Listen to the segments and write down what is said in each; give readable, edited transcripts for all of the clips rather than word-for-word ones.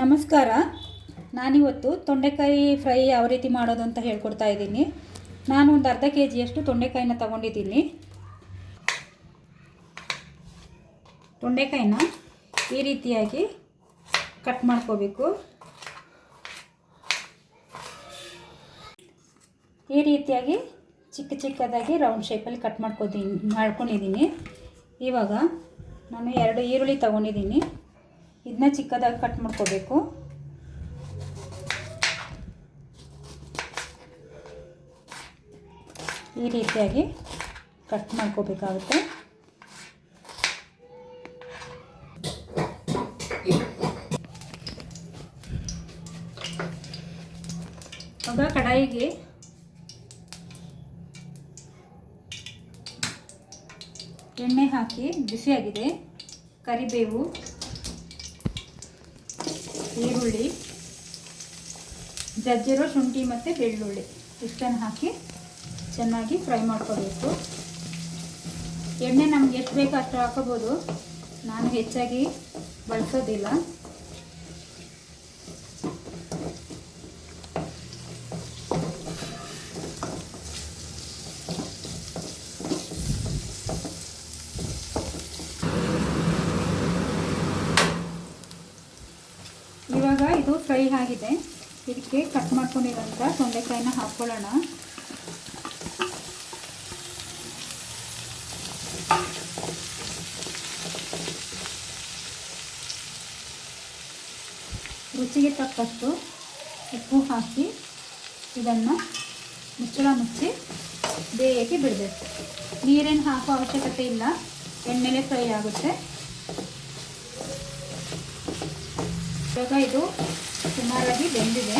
ನಮಸ್ಕಾರ. ನಾನಿವತ್ತು ತೊಂಡೆಕಾಯಿ ಫ್ರೈ ಯಾವ ರೀತಿ ಮಾಡೋದು ಅಂತ ಹೇಳ್ಕೊಡ್ತಾ ಇದ್ದೀನಿ. ನಾನು ಒಂದು ಅರ್ಧ ಕೆಜಿಯಷ್ಟು ತೊಂಡೆಕಾಯಿನ ತಗೊಂಡಿದ್ದೀನಿ. ತೊಂಡೆಕಾಯಿನ ಈ ರೀತಿಯಾಗಿ ಕಟ್ ಮಾಡ್ಕೋಬೇಕು. ಈ ರೀತಿಯಾಗಿ ಚಿಕ್ಕ ಚಿಕ್ಕದಾಗಿ ರೌಂಡ್ ಶೇಪಲ್ಲಿ ಕಟ್ ಮಾಡ್ಕೊಂಡಿದ್ದೀನಿ. ಇವಾಗ ನಾನು 2 ಈರುಳ್ಳಿ ತಗೊಂಡಿದ್ದೀನಿ. ಇದನ್ನ ಚಿಕ್ಕದಾಗಿ ಕಟ್ ಮಾಡ್ಕೋಬೇಕು. ಈ ರೀತಿಯಾಗಿ ಕಟ್ ಮಾಡ್ಕೋಬೇಕಾಗುತ್ತೆ. ಆಗ ಕಡಾಯಿಗೆ ಎಣ್ಣೆ ಹಾಕಿ ಬಿಸಿಯಾಗಿದೆ. ಕರಿಬೇವು, ಈರುಳ್ಳಿ, ಜಜ್ಜಿರೋ ಶುಂಠಿ ಮತ್ತು ಬೆಳ್ಳುಳ್ಳಿ ಇಷ್ಟನ್ನು ಹಾಕಿ ಚೆನ್ನಾಗಿ ಫ್ರೈ ಮಾಡ್ಕೋಬೇಕು. ಎಣ್ಣೆ ನಮ್ಗೆ ಎಷ್ಟು ಬೇಕೋ ಅಷ್ಟು ಹಾಕೋಬೋದು. ನಾನು ಹೆಚ್ಚಾಗಿ ಬಳಸೋದಿಲ್ಲ. ಇವಾಗ ಇದು ಫ್ರೈ ಆಗಿದೆ. ಇದಕ್ಕೆ ಕಟ್ ಮಾಡ್ಕೊಂಡಿರೋಂಥ ತೊಂಡೆಕಾಯಿನ ಹಾಕ್ಕೊಳ್ಳೋಣ. ರುಚಿಗೆ ತಕ್ಕಷ್ಟು ಉಪ್ಪು ಹಾಕಿ ಇದನ್ನು ಮುಚ್ಚಳ ಮುಚ್ಚಿ ಬೇಯಕ್ಕೆ ಬಿಡಬೇಕು. ನೀರೇನು ಹಾಕೋ ಅವಶ್ಯಕತೆ ಇಲ್ಲ, ಎಣ್ಣೆಲೆ ಫ್ರೈ ಆಗುತ್ತೆ. ಇವಾಗ ಇದು ಸುಮಾರಾಗಿ ಬೆಂದಿದೆ.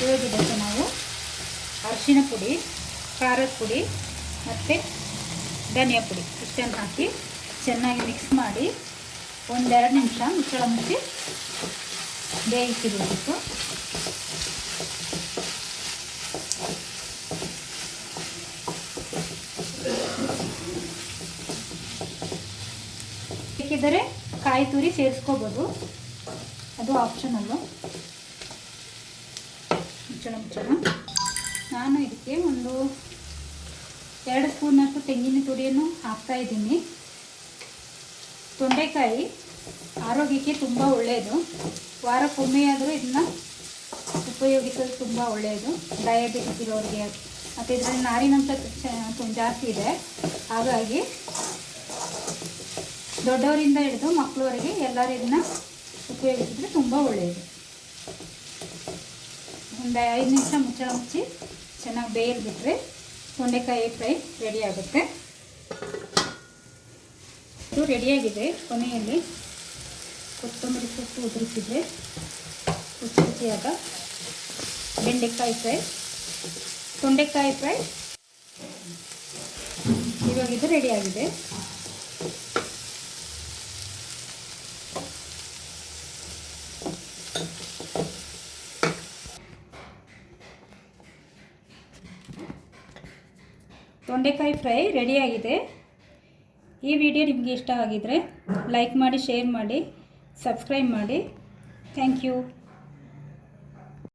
ಇವಾಗ ಇದಕ್ಕೆ ನಾವು ಅರಿಶಿನ ಪುಡಿ, ಖಾರದ ಪುಡಿ ಮತ್ತು ಧನಿಯಾ ಪುಡಿ ಇಷ್ಟನ್ನು ಹಾಕಿ ಚೆನ್ನಾಗಿ ಮಿಕ್ಸ್ ಮಾಡಿ 1-2 ನಿಮಿಷ ಮುಚ್ಚಳ ಮುಚ್ಚಿ ಬೇಯಿಸಿಬಿಡಬೇಕು. ಬೇಕಿದ್ದರೆ ಕಾಯಿ ತುರಿ ಸೇರಿಸ್ಕೋಬೋದು, ಅದು ಆಪ್ಷನಲ್ಲು. ಮುಚ್ಚಳ ನಾನು ಇದಕ್ಕೆ ಒಂದು 2 ಸ್ಪೂನಷ್ಟು ತೆಂಗಿನ ತುರಿಯನ್ನು ಹಾಕ್ತಾಯಿದ್ದೀನಿ. ತೊಂಡೆಕಾಯಿ ಆರೋಗ್ಯಕ್ಕೆ ತುಂಬ ಒಳ್ಳೆಯದು. ವಾರಕ್ಕೊಮ್ಮೆಯಾದರೂ ಇದನ್ನು ಉಪಯೋಗಿಸೋದು ತುಂಬ ಒಳ್ಳೆಯದು. ಡಯಾಬಿಟಿಸ್ ಇರೋರಿಗೆ ಮತ್ತು ಇದರಲ್ಲಿ ನಾರಿನಂಶ ಜಾಸ್ತಿ ಇದೆ. ಹಾಗಾಗಿ ದೊಡ್ಡವರಿಂದ ಹಿಡಿದು ಮಕ್ಕಳವರೆಗೆ ಎಲ್ಲರೂ ಇದನ್ನು ಉಪಯೋಗಿಸಿದ್ರೆ ತುಂಬ ಒಳ್ಳೆಯದು. ಒಂದು 5 ನಿಮಿಷ ಮುಚ್ಚಳ ಮುಚ್ಚಿ ಚೆನ್ನಾಗಿ ಬೇಯಿಸಿಬಿಟ್ರೆ ತೊಂಡೆಕಾಯಿ ಫ್ರೈ ರೆಡಿ ಆಗುತ್ತೆ. ಇದು ರೆಡಿಯಾಗಿದೆ. ಕೊನೆಯಲ್ಲಿ ಕೊತ್ತಂಬರಿ ಸೊಪ್ಪು ಉದುರಿಸಿದ್ರೆ ರುಚಿಯಾದ ಬೆಂಡೆಕಾಯಿ ಫ್ರೈ, ತೊಂಡೆಕಾಯಿ ಫ್ರೈ ಇವಾಗ ಇದು ರೆಡಿಯಾಗಿದೆ. ತೊಂಡೆಕಾಯಿ ಫ್ರೈ ರೆಡಿಯಾಗಿದೆ. ಈ ವಿಡಿಯೋ ನಿಮಗೆ ಇಷ್ಟ ಆಗಿದರೆ ಲೈಕ್ ಮಾಡಿ, ಶೇರ್ ಮಾಡಿ, ಸಬ್ಸ್ಕ್ರೈಬ್ ಮಾಡಿ. Thank you.